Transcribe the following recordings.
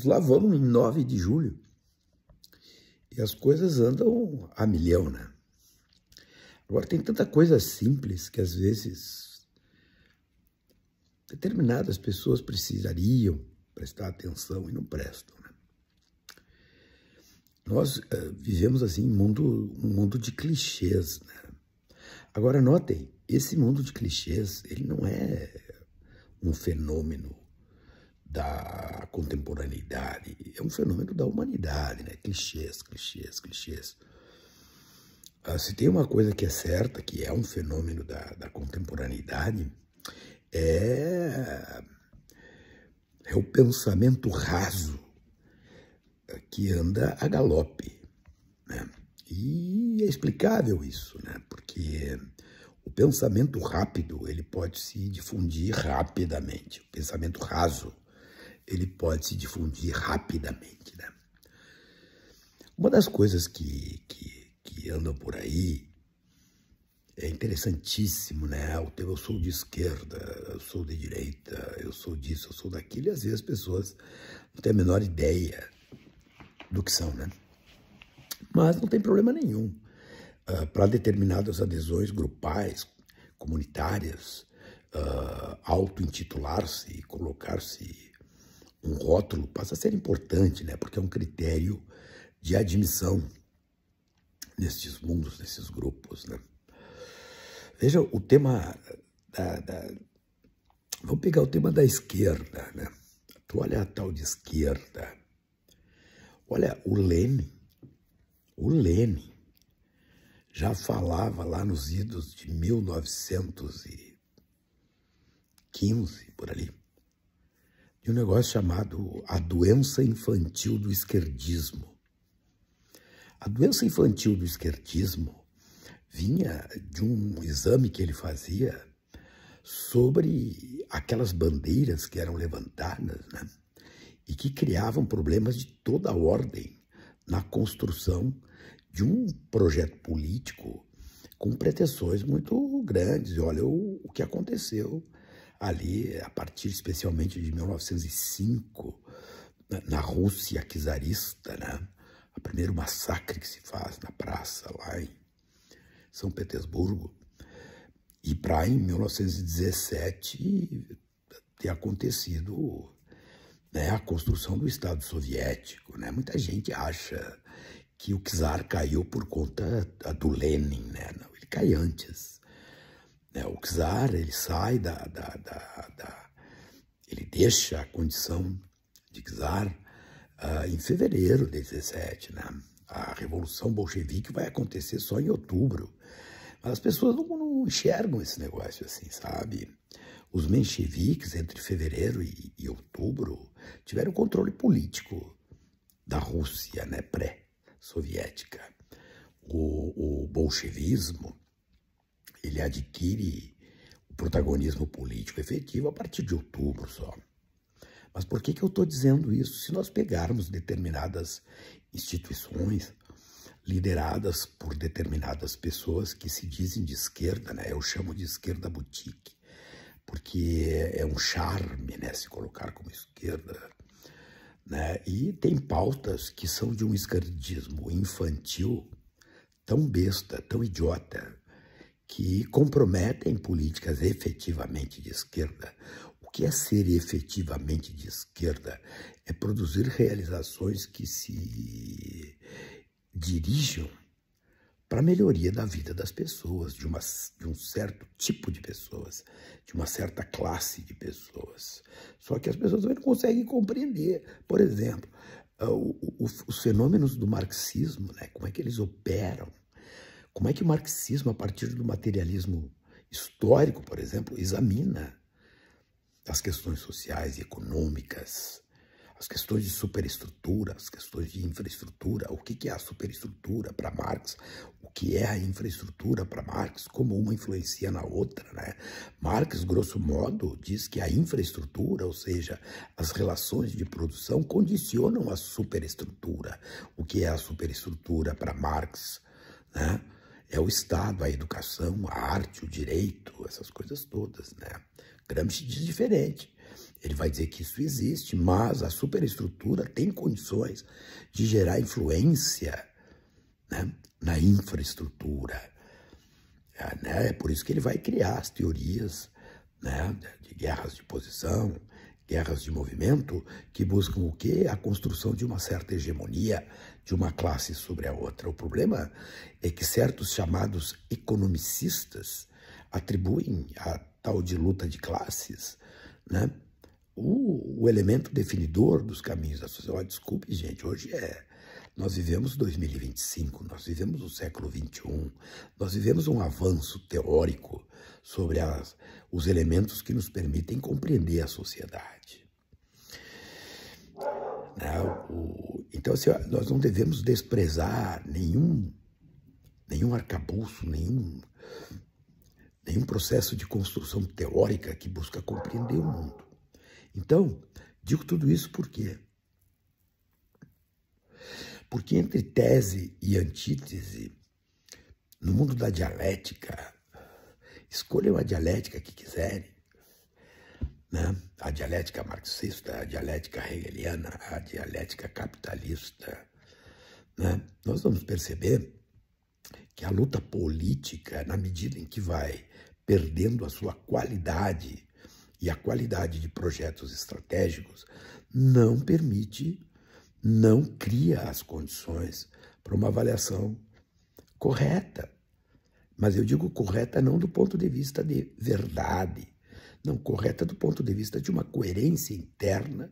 Lá vamos em 9 de julho e as coisas andam a milhão, né? Agora tem tanta coisa simples que às vezes determinadas pessoas precisariam prestar atenção e não prestam, né? Nós vivemos assim um mundo de clichês, né? Agora notem, esse mundo de clichês, ele não é um fenômeno da contemporaneidade, é um fenômeno da humanidade, né? Clichês, clichês, clichês. Se tem uma coisa que é certa, que é um fenômeno da contemporaneidade, é o pensamento raso que anda a galope, né? E é explicável isso, né? Porque o pensamento rápido, ele pode se difundir rapidamente. O pensamento raso, ele pode se difundir rapidamente, né? Uma das coisas que andam por aí é interessantíssimo, né? Eu sou de esquerda, eu sou de direita, eu sou disso, eu sou daquilo, e às vezes as pessoas não têm a menor ideia do que são, né? Mas não tem problema nenhum. Para determinadas adesões grupais, comunitárias, auto-intitular-se, colocar-se um rótulo passa a ser importante, né? Porque é um critério de admissão nestes mundos, nesses grupos, né? Veja, o tema vamos pegar o tema da esquerda, né? Tu olha a tal de esquerda. Olha, o Lenin já falava lá nos idos de 1915, por ali, de um negócio chamado a doença infantil do esquerdismo. A doença infantil do esquerdismo vinha de um exame que ele fazia sobre aquelas bandeiras que eram levantadas, né? E que criavam problemas de toda a ordem na construção de um projeto político com pretensões muito grandes. E olha o que aconteceu ali, a partir especialmente de 1905, na Rússia czarista, né? O primeiro massacre que se faz na praça lá em São Petersburgo. E para em 1917 ter acontecido, né, a construção do Estado Soviético, né? Muita gente acha que o czar caiu por conta do Lenin, né? Não, ele cai antes, né? O czar, ele sai ele deixa a condição de czar em fevereiro de 17, né? A Revolução Bolchevique vai acontecer só em outubro. Mas as pessoas não enxergam esse negócio assim, sabe? Os mencheviques, entre fevereiro e outubro, tiveram controle político da Rússia, né, pré-soviética. O bolchevismo, ele adquire o protagonismo político efetivo a partir de outubro só. Mas por que eu estou dizendo isso? Se nós pegarmos determinadas instituições lideradas por determinadas pessoas que se dizem de esquerda, né? Eu chamo de esquerda boutique, porque é um charme, né, se colocar como esquerda, né? E tem pautas que são de um esquerdismo infantil tão besta, tão idiota, que comprometem políticas efetivamente de esquerda. O que é ser efetivamente de esquerda? É produzir realizações que se dirijam para a melhoria da vida das pessoas, de um certo tipo de pessoas, de uma certa classe de pessoas. Só que as pessoas não conseguem compreender. Por exemplo, os fenômenos do marxismo, né? Como é que eles operam? Como é que o marxismo, a partir do materialismo histórico, por exemplo, examina as questões sociais e econômicas, as questões de superestrutura, as questões de infraestrutura, o que é a superestrutura para Marx, o que é a infraestrutura para Marx, como uma influencia na outra, né? Marx, grosso modo, diz que a infraestrutura, ou seja, as relações de produção, condicionam a superestrutura. O que é a superestrutura para Marx, né? É o Estado, a educação, a arte, o direito, essas coisas todas, né? Gramsci diz diferente. Ele vai dizer que isso existe, mas a superestrutura tem condições de gerar influência, né, na infraestrutura. É por isso que ele vai criar as teorias, né, de guerras de posição, guerras de movimento, que buscam o quê? A construção de uma certa hegemonia de uma classe sobre a outra. O problema é que certos chamados economicistas atribuem a tal de luta de classes, né, o elemento definidor dos caminhos da sociedade. Desculpe, gente, hoje nós vivemos 2025, nós vivemos o século XXI, nós vivemos um avanço teórico sobre os elementos que nos permitem compreender a sociedade. Então, assim, nós não devemos desprezar nenhum arcabouço, nenhum processo de construção teórica que busca compreender o mundo. Então, digo tudo isso por quê? Porque entre tese e antítese, no mundo da dialética, escolham a dialética que quiserem, né? A dialética marxista, a dialética hegeliana, a dialética capitalista, né? Nós vamos perceber que a luta política, na medida em que vai perdendo a sua qualidade e a qualidade de projetos estratégicos, não permite, não cria as condições para uma avaliação correta. Mas eu digo correta não do ponto de vista de verdade, não, correta do ponto de vista de uma coerência interna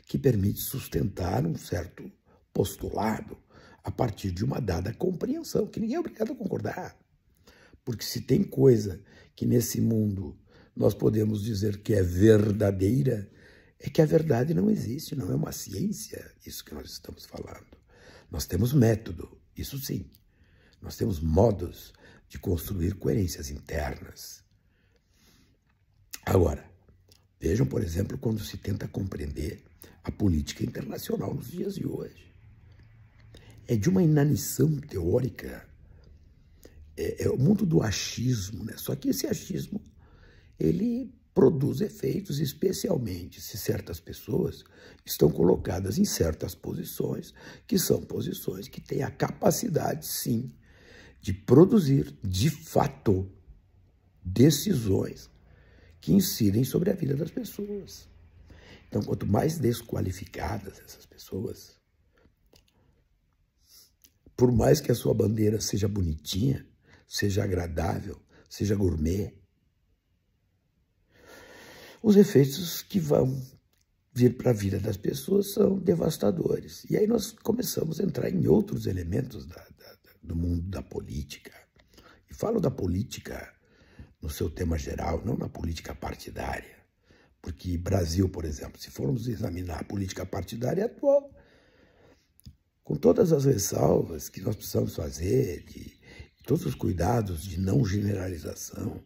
que permite sustentar um certo postulado a partir de uma dada compreensão, que ninguém é obrigado a concordar. Porque se tem coisa que nesse mundo nós podemos dizer que é verdadeira, é que a verdade não existe, não é uma ciência, isso que nós estamos falando. Nós temos método, isso sim. Nós temos modos de construir coerências internas. Agora, vejam, por exemplo, quando se tenta compreender a política internacional nos dias de hoje. É de uma inanição teórica, é o mundo do achismo, né? Só que esse achismo, ele produz efeitos, especialmente se certas pessoas estão colocadas em certas posições, que são posições que têm a capacidade, sim, de produzir, de fato, decisões que incidem sobre a vida das pessoas. Então, quanto mais desqualificadas essas pessoas, por mais que a sua bandeira seja bonitinha, seja agradável, seja gourmet, os efeitos que vão vir para a vida das pessoas são devastadores. E aí nós começamos a entrar em outros elementos do mundo da política. E falo da política no seu tema geral, não na política partidária. Porque Brasil, por exemplo, se formos examinar a política partidária atual, com todas as ressalvas que nós precisamos fazer, de todos os cuidados de não generalização,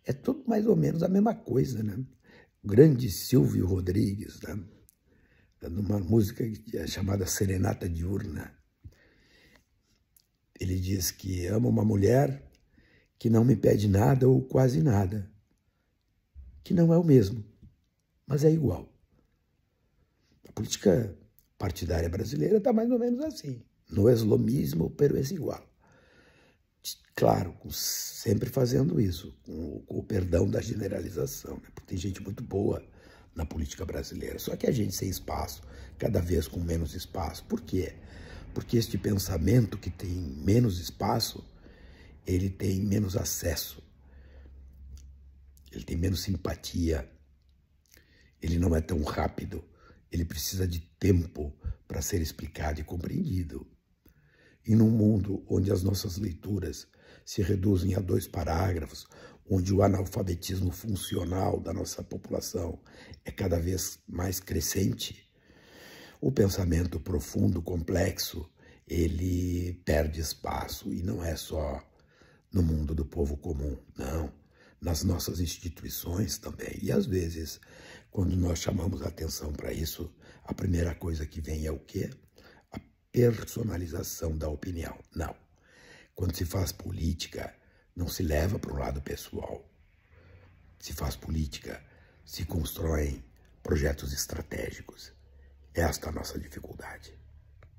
é tudo mais ou menos a mesma coisa, né? O grande Silvio Rodrigues, né? Numa música chamada Serenata Diurna, ele diz que ama uma mulher que não me pede nada ou quase nada, que não é o mesmo, mas é igual. A política partidária brasileira está mais ou menos assim. No es lo mismo, pero es igual. Claro, sempre fazendo isso, com o perdão da generalização, né? Porque tem gente muito boa na política brasileira, só que a gente sem espaço, cada vez com menos espaço. Por quê? Porque este pensamento que tem menos espaço, ele tem menos acesso, ele tem menos simpatia, ele não é tão rápido, ele precisa de tempo para ser explicado e compreendido. E num mundo onde as nossas leituras se reduzem a 2 parágrafos, onde o analfabetismo funcional da nossa população é cada vez mais crescente, o pensamento profundo, complexo, ele perde espaço. E não é só no mundo do povo comum, não. Nas nossas instituições também. E às vezes, quando nós chamamos a atenção para isso, a primeira coisa que vem é o quê? A personalização da opinião. Não. Quando se faz política, não se leva para o lado pessoal. Se faz política, se constroem projetos estratégicos. Esta é a nossa dificuldade.